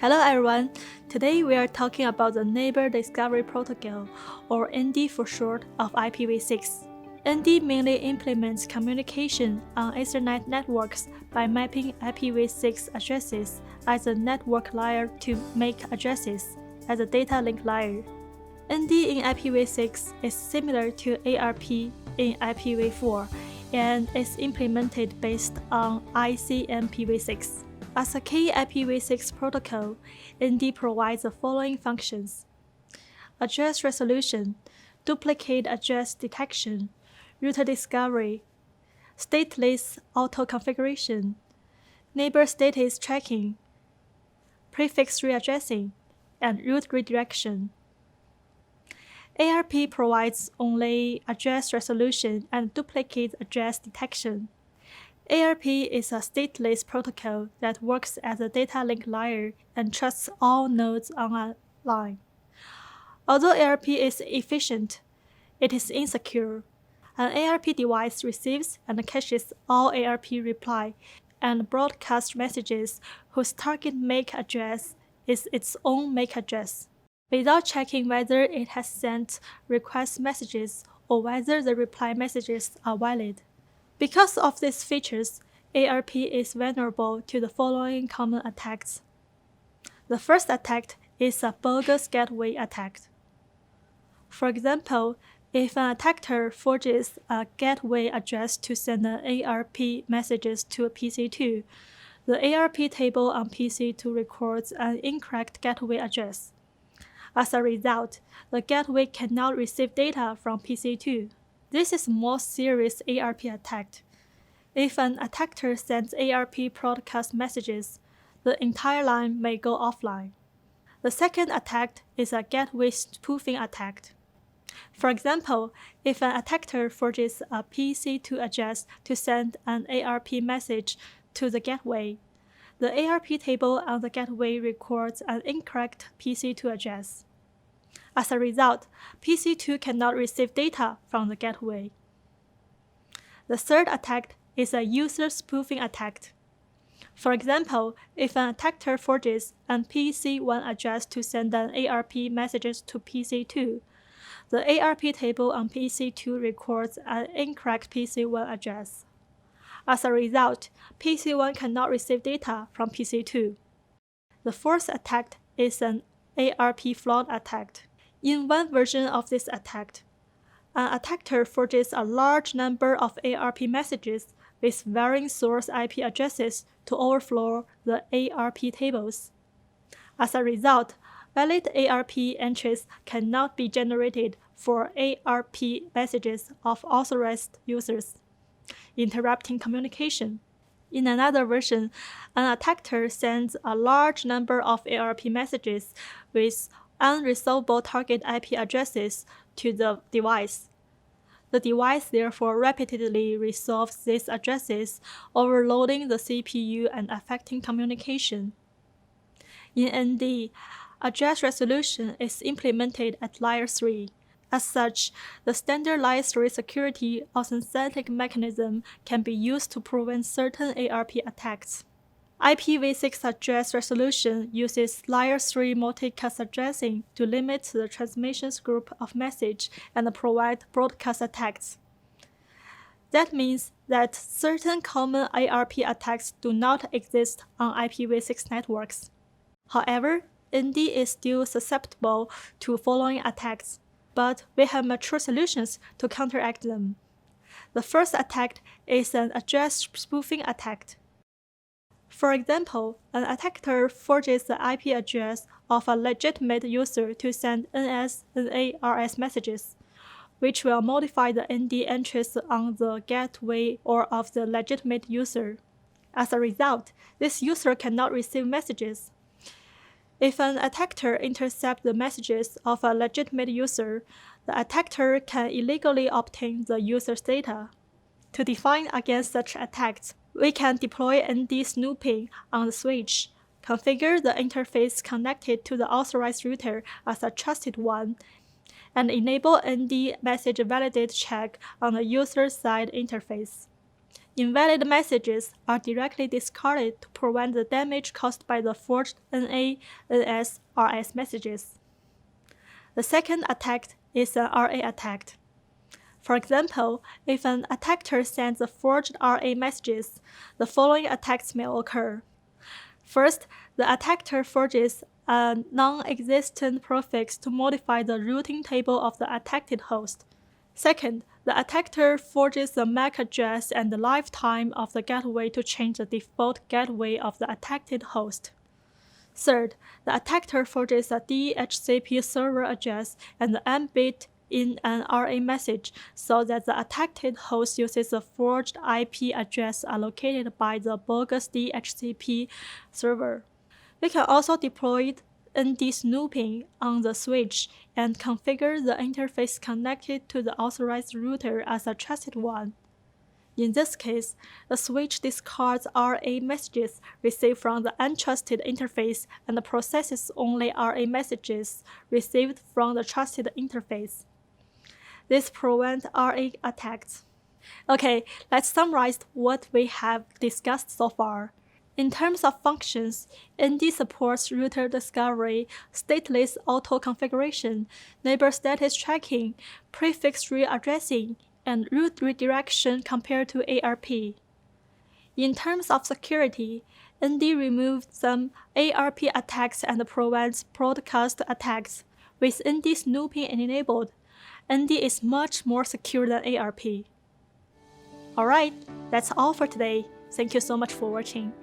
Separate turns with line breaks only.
Hello everyone, today we are talking about the Neighbor Discovery Protocol, or ND for short, of IPv6. ND mainly implements communication on Ethernet networks by mapping IPv6 addresses as a network layer to MAC addresses as a data link layer. ND in IPv6 is similar to ARP in IPv4 and is implemented based on ICMP6. As a key IPv6 protocol, ND provides the following functions: address resolution, duplicate address detection, router discovery, stateless auto-configuration, neighbor status tracking, prefix readdressing, and route redirection. ARP provides only address resolution and duplicate address detection. ARP is a stateless protocol that works as a data link layer and trusts all nodes on a line. Although ARP is efficient, it is insecure. An ARP device receives and caches all ARP reply and broadcast messages whose target MAC address is its own MAC address, without checking whether it has sent request messages or whether the reply messages are valid. Because of these features, ARP is vulnerable to the following common attacks. The first attack is a bogus gateway attack. For example, if an attacker forges a gateway address to send an ARP messages to PC2, the ARP table on PC2 records an incorrect gateway address. As a result, the gateway cannot receive data from PC2. This is a more serious ARP attack. If an attacker sends ARP broadcast messages, the entire line may go offline. The second attack is a gateway spoofing attack. For example, if an attacker forges a PC2 address to send an ARP message to the gateway, the ARP table on the gateway records an incorrect PC2 address. As a result, PC2 cannot receive data from the gateway. The third attack is a user spoofing attack. For example, if an attacker forges an PC1 address to send an ARP messages to PC2, the ARP table on PC2 records an incorrect PC1 address. As a result, PC1 cannot receive data from PC2. The fourth attack is an ARP flood attack. In one version of this attack, an attacker forges a large number of ARP messages with varying source IP addresses to overflow the ARP tables. As a result, valid ARP entries cannot be generated for ARP messages of authorized users, interrupting communication. In another version, an attacker sends a large number of ARP messages with unresolvable target IP addresses to the device. The device therefore repeatedly resolves these addresses, overloading the CPU and affecting communication. In ND, address resolution is implemented at layer 3. As such, the standard layer 3 security authentic mechanism can be used to prevent certain ARP attacks. IPv6 address resolution uses layer 3 multicast addressing to limit the transmissions group of message and provide broadcast attacks. That means that certain common ARP attacks do not exist on IPv6 networks. However, ND is still susceptible to following attacks, but we have mature solutions to counteract them. The first attack is an address spoofing attack. For example, an attacker forges the IP address of a legitimate user to send NS and ARS messages, which will modify the ND entries on the gateway or of the legitimate user. As a result, this user cannot receive messages. If an attacker intercepts the messages of a legitimate user, the attacker can illegally obtain the user's data. To defend against such attacks, we can deploy ND snooping on the switch, configure the interface connected to the authorized router as a trusted one, and enable ND message validate check on the user-side interface. Invalid messages are directly discarded to prevent the damage caused by the forged NA, NS, RS messages. The second attack is an RA attack. For example, if an attacker sends a forged RA messages, the following attacks may occur. First, the attacker forges a non-existent prefix to modify the routing table of the attacked host. Second, the attacker forges the MAC address and the lifetime of the gateway to change the default gateway of the attacked host. Third, the attacker forges a DHCP server address and the M bit in an RA message so that the attacked host uses the forged IP address allocated by the bogus DHCP server. We can also deploy ND snooping on the switch and configure the interface connected to the authorized router as a trusted one. In this case, the switch discards RA messages received from the untrusted interface and processes only RA messages received from the trusted interface. This prevents RA attacks. Okay, let's summarize what we have discussed so far. In terms of functions, ND supports router discovery, stateless auto-configuration, neighbor status tracking, prefix readdressing, and route redirection compared to ARP. In terms of security, ND removes some ARP attacks and prevents broadcast attacks. With ND snooping enabled, ND is much more secure than ARP. Alright, that's all for today. Thank you so much for watching.